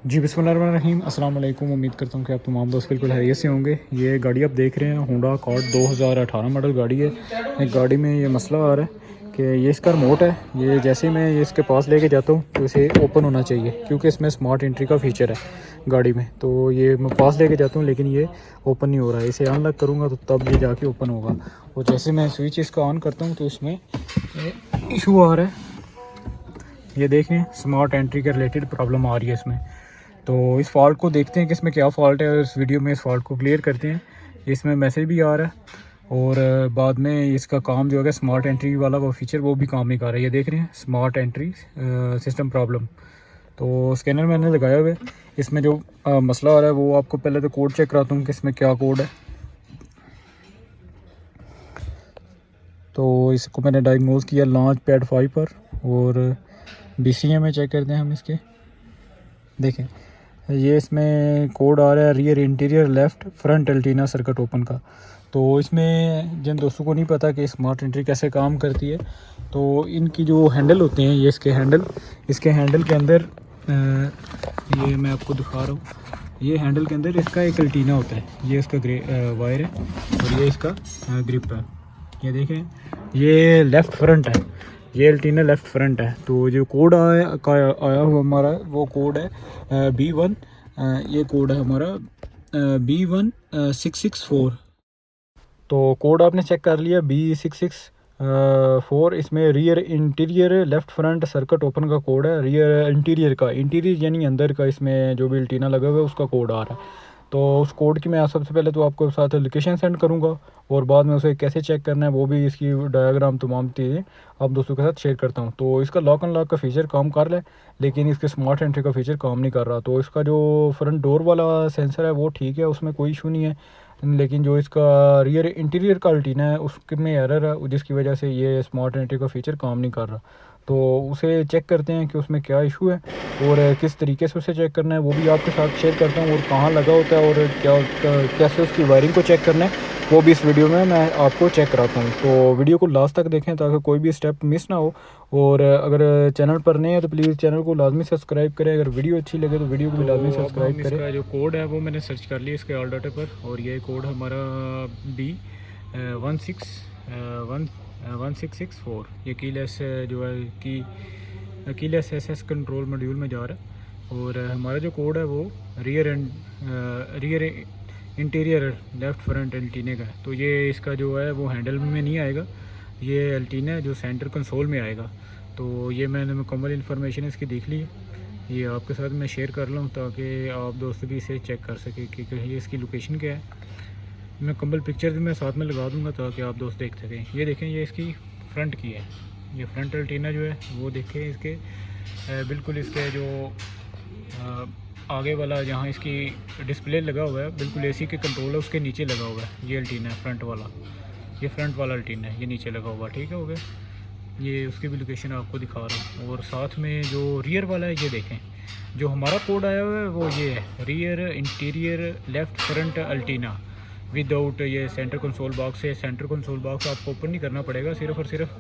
जी बिस्मिल्लाहिर्रहमानिर्रहीम, अस्सलाम वालेकुम। उम्मीद करता हूँ कि आप तमाम दोस्त बिल्कुल हैरियत से होंगे। ये गाड़ी आप देख रहे हैं होंडा अकॉर्ड 2018 मॉडल गाड़ी है। एक गाड़ी में ये मसला आ रहा है कि ये इसका रिमोट है, ये जैसे ही मैं ये इसके पास लेके जाता हूँ तो इसे ओपन होना चाहिए, क्योंकि इसमें स्मार्ट एंट्री का फीचर है गाड़ी में। तो ये मैं पास लेके जाता हूँ लेकिन ये ओपन नहीं हो रहा है। इसे अनलॉक करूँगा तो तब ये जाके ओपन होगा। और जैसे मैं स्विच इसका ऑन करता हूँ तो इसमें इशू आ रहा है। ये देखें, स्मार्ट एंट्री के रिलेटेड प्रॉब्लम आ रही है इसमें। तो इस फॉल्ट को देखते हैं कि इसमें क्या फ़ॉल्ट है और इस वीडियो में इस फॉल्ट को क्लियर करते हैं। इसमें मैसेज भी आ रहा है और बाद में इसका काम जो है स्मार्ट एंट्री वाला वो फीचर वो भी काम नहीं कर रहा है। ये देख रहे हैं, स्मार्ट एंट्री सिस्टम प्रॉब्लम। तो स्कैनर मैंने लगाया हुआ है। इसमें जो मसला आ रहा है वो आपको पहले तो कोड चेक कराता हूँ कि इसमें क्या कोड है। तो इसको मैंने डायग्नोज किया लॉन्च पैड 5 पर, और DCM में चेक करते हैं हम इसके। देखें, ये इसमें कोड आ रहा है rear interior left front antenna circuit open का। तो इसमें जिन दोस्तों को नहीं पता कि स्मार्ट एंट्री कैसे काम करती है, तो इनकी जो हैंडल होते हैं, ये इसके हैंडल के अंदर ये मैं आपको दिखा रहा हूँ। ये हैंडल के अंदर इसका एक एल्टीना होता है, ये इसका वायर है और ये इसका ग्रिप है। ये देखें, ये लेफ़्ट फ्रंट है, ये एल्टीना लेफ़्ट फ्रंट है। तो जो कोड आया हुआ हमारा वो कोड है B1। ये कोड है हमारा B1664। तो कोड आपने चेक कर लिया B664। इसमें rear interior left front circuit open का कोड है। रियर इंटीरियर का, इंटीरियर यानी अंदर का, इसमें जो भी एल्टीना लगा हुआ है उसका कोड आ रहा है। तो उस कोड की मैं सबसे पहले तो आपको साथ लोकेशन सेंड करूंगा, और बाद में उसे कैसे चेक करना है वो भी, इसकी डायग्राम तमाम चीज़ें आप दोस्तों के साथ शेयर करता हूं। तो इसका लॉक अनलॉक का फीचर काम कर रहा है, लेकिन इसके स्मार्ट एंट्री का फीचर काम नहीं कर रहा। तो इसका जो फ्रंट डोर वाला सेंसर है वो ठीक है, उसमें कोई इशू नहीं है, लेकिन जो इसका रियर इंटीरियर का एंटीना है उसमें एरर है, जिसकी वजह से ये स्मार्ट एंट्री का फीचर काम नहीं कर रहा। तो उसे चेक करते हैं कि उसमें क्या इशू है और किस तरीके से उसे चेक करना है, वो भी आपके साथ शेयर करता हूँ। और कहाँ लगा होता है और कैसे उसकी वायरिंग को चेक करना है वो भी इस वीडियो में मैं आपको चेक कराता हूँ। तो वीडियो को लास्ट तक देखें ताकि कोई भी स्टेप मिस ना हो। और अगर चैनल पर नए हैं तो प्लीज़ चैनल को लाजमी सब्सक्राइब करें। अगर वीडियो अच्छी लगे तो वीडियो को भी लाजमी सब्सक्राइब करें। इसका जो कोड है वो मैंने सर्च कर लिया इसके ऑल डाटा पर, और ये कोड हमारा B1664। ये कीलेस जो है कि कीलेस SS कंट्रोल मॉड्यूल में जा रहा है। और हमारा जो कोड है वो रियर इंटीरियर लेफ़्ट फ्रंट एल्टीने का है। तो ये इसका जो है वो हैंडल में नहीं आएगा, ये एल्टीना है जो सेंटर कंसोल में आएगा। तो ये मैंने मुकम्मल इन्फॉर्मेशन इसकी देख ली है, ये आपके साथ मैं शेयर कर लूँ ताकि आप दोस्त भी इसे चेक कर सकें कि ये इसकी लोकेशन क्या है। मैं मुकम्मल पिक्चर भी मैं साथ में लगा दूँगा ताकि आप दोस्त देख सकें। ये देखें, ये इसकी फ्रंट की है, ये फ्रंट एल्टीना जो है वो देखें इसके बिल्कुल इसके जो आगे वाला जहाँ इसकी डिस्प्ले लगा हुआ है, बिल्कुल AC के कंट्रोल है उसके नीचे लगा हुआ है। ये एल्टीना है फ्रंट वाला, ये फ्रंट वाला एल्टीना है, ये नीचे लगा हुआ। ठीक है, हो गया। ये उसकी भी लोकेशन आपको दिखा रहा हूँ। और साथ में जो रियर वाला है, ये देखें, जो हमारा कोड आया हुआ है वो ये है rear interior left front antenna without ये सेंटर कंसोल बॉक्स है। सेंटर कंसोल बॉक्स आपको ओपन नहीं करना पड़ेगा, सिर्फ और सिर्फ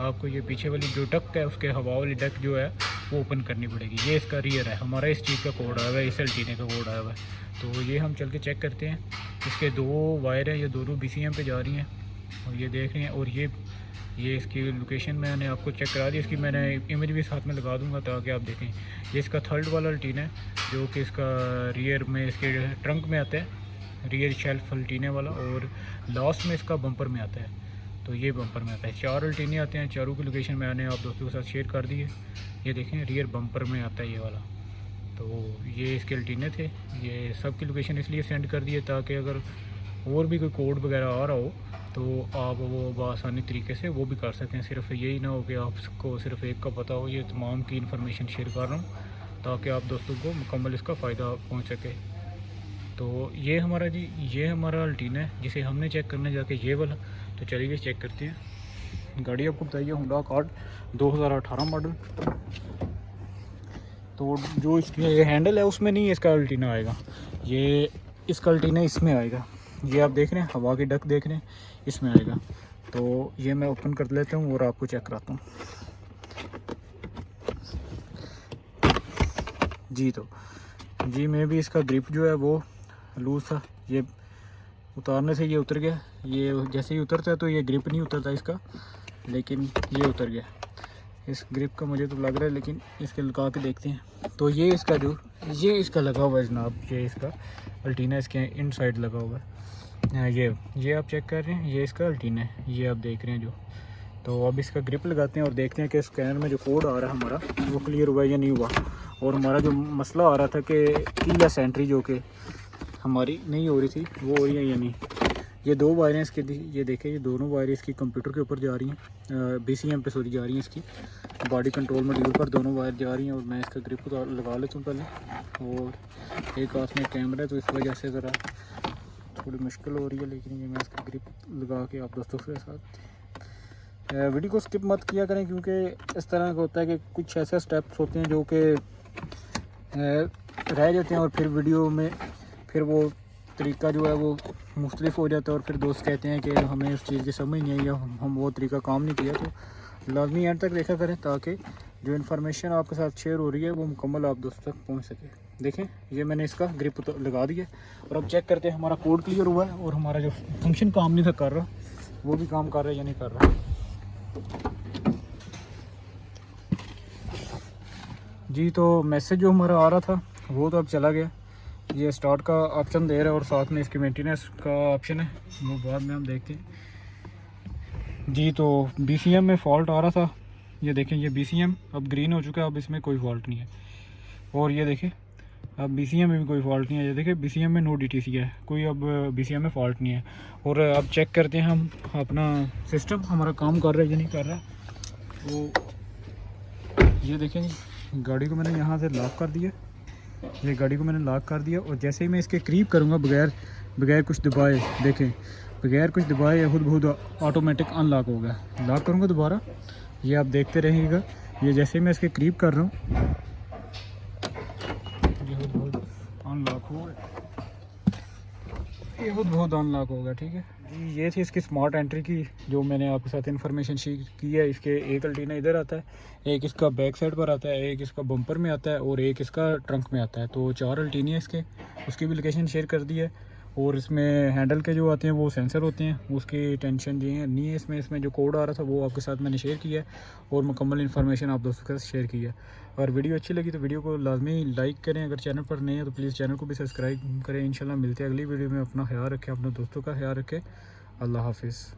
आपको ये पीछे वाली जो डक है उसके हवा वाली डक जो है वो ओपन करनी पड़ेगी। ये इसका रियर है, हमारा इस चीज़ का कोड आया हुआ है, इस एल्टीने का कोड आया हुआ है। तो ये हम चल के चेक करते हैं। इसके दो वायर हैं, ये दोनों BCM पे जा रही हैं और ये देख रहे हैं। और ये इसकी लोकेशन मैंने आपको चेक करा दी, इसकी मैंने इमेज भी साथ में लगा दूंगा ताकि आप देखें। ये इसका थर्ड वाला एल्टीना है जो कि इसका रियर में इसके ट्रंक में आता है, रियर शेल्फ एल्टीने वाला, और लास्ट में इसका बम्पर में आता है। तो ये बम्पर में आता है। 4 एल्टीने आते हैं, चारों की लोकेशन मैंने आप दोस्तों के साथ शेयर कर दी है। ये देखें, रियर बम्पर में आता है ये वाला। तो ये इसके एल्टीने थे, ये सब की लोकेशन इसलिए सेंड कर दी है ताकि अगर और भी कोई कोड वगैरह आ रहा हो तो आप वो बआसानी तरीके से वो भी कर सकें। सिर्फ यही ना हो कि आपको सिर्फ एक का पता हो। ये तमाम की इन्फॉर्मेशन शेयर कर रहा हूँ ताकि आप दोस्तों को मुकम्मल इसका फ़ायदा पहुँच सके। तो ये हमारा ये हमारा एल्टीना है जिसे हमने चेक करने जाके ये वाला। तो चलिए चेक करते हैं। गाड़ी आपको बताइए होंडा अकॉर्ड 2018 मॉडल। तो जो इसके हैंडल है उसमें नहीं इसका एल्टीना आएगा, ये इसका एल्टीना इसमें आएगा। ये आप देख रहे हैं, हवा की डक देख रहे हैं, इसमें आएगा। तो ये मैं ओपन कर लेता हूँ और आपको चेक कराता हूँ। जी, तो जी मैं भी इसका ग्रिप जो है वो लूज़ था, ये उतारने से ये उतर गया। ये जैसे ही उतरता है तो ये ग्रिप नहीं उतरता इसका, लेकिन ये उतर गया। इस ग्रिप का मुझे तो लग रहा है, लेकिन इसके लगा के देखते हैं। तो ये इसका जो ये इसका लगा हुआ है जनाब, ये इसका अल्टीना इसके इन साइड लगा हुआ है। ये आप चेक कर रहे हैं, ये इसका अल्टीना है, ये आप देख रहे हैं जो। तो अब इसका ग्रिप लगाते हैं और देखते हैं कि स्कैनर में जो कोड आ रहा है हमारा वो क्लियर हुआ या नहीं हुआ। और हमारा जो मसला आ रहा था कि कीलेस एंट्री जो कि हमारी नहीं हो रही थी, वो हो रही है या नहीं। ये दो वायरें इसके, ये देखें, ये दोनों वायरें इसकी कंप्यूटर के ऊपर जा रही हैं, BCM पे सॉरी जा रही हैं, इसकी बॉडी कंट्रोल मॉड्यूल पर दोनों वायर जा रही हैं। और मैं इसका ग्रिप लगा लेता हूँ पहले। और एक हाथ में कैमरा है तो इस वजह से ज़रा थोड़ी मुश्किल हो रही है, लेकिन ये मैं इसका ग्रिप लगा के आप दोस्तों के साथ वीडियो को स्किप मत किया करें, क्योंकि इस तरह का होता है कि कुछ ऐसे स्टेप्स होते हैं जो कि रह जाते हैं और फिर वीडियो में फिर वो तरीका जो है वो मुख्तलिफ हो जाता है। और फिर दोस्त कहते हैं कि हमें उस चीज़ की समझ नहीं आई या हम वो तरीका काम नहीं किया। तो लाजमी एंड तक देखा करें ताकि जो इन्फॉर्मेशन आपके साथ शेयर हो रही है वो मुकम्मल आप दोस्तों तक पहुंच सके। देखें, ये मैंने इसका ग्रिप लगा दिया और अब चेक करते हैं हमारा कोड क्लियर हुआ है और हमारा जो फंक्शन काम नहीं था कर रहा वो भी काम कर रहा है या नहीं कर रहा। जी तो मैसेज जो हमारा आ रहा था वो तो अब चला गया। ये स्टार्ट का ऑप्शन दे रहा है और साथ में इसकी मेंटेनेंस का ऑप्शन है, वो बाद में हम देखते हैं। जी तो BCM में फॉल्ट आ रहा था, ये देखें, ये BCM अब ग्रीन हो चुका है, अब इसमें कोई फॉल्ट नहीं है। और ये देखें अब BCM में भी कोई फॉल्ट नहीं है, ये देखें BCM में नो DTC है, कोई अब BCM में फॉल्ट नहीं है। और अब चेक करते हैं हम अपना सिस्टम हमारा काम कर रहा है या नहीं कर रहा। तो ये देखें जी, गाड़ी को मैंने यहाँ से लॉक कर दिया, ये गाड़ी को मैंने लॉक कर दिया। और जैसे ही मैं इसके करीब करूँगा बगैर कुछ दबाए, देखें बगैर कुछ दबाए खुद बहुत ऑटोमेटिक अनलॉक हो गया। लॉक करूँगा दोबारा, ये आप देखते रहिएगा। ये जैसे ही मैं इसके करीब कर रहा हूँ ये खुद बहुत अनलॉक हो गया, ये खुद बहुत अनलॉक हो गया। ठीक है जी, ये थी इसकी स्मार्ट एंट्री की जो मैंने आपके साथ इन्फॉर्मेशन शेयर की है। इसके एक अल्टीना इधर आता है, एक इसका बैक साइड पर आता है, एक इसका बम्पर में आता है और एक इसका ट्रंक में आता है। तो 4 अल्टीनिया इसके, उसकी भी लोकेशन शेयर कर दी है। और इसमें हैंडल के जो आते हैं वो सेंसर होते हैं, उसकी टेंशन जी है नहीं है इसमें जो कोड आ रहा था वो आपके साथ मैंने शेयर किया है और मुकम्मल इन्फॉर्मेशन आप दोस्तों के साथ शेयर की है। और वीडियो अच्छी लगी तो वीडियो को लाजमी लाइक करें, अगर चैनल पर नए हैं तो प्लीज़ चैनल को भी सब्सक्राइब करें। इंशाल्लाह मिलते हैं अगली वीडियो में। अपना ख्याल रखें, अपने दोस्तों का ख्याल रखें। अल्लाह हाफिज़।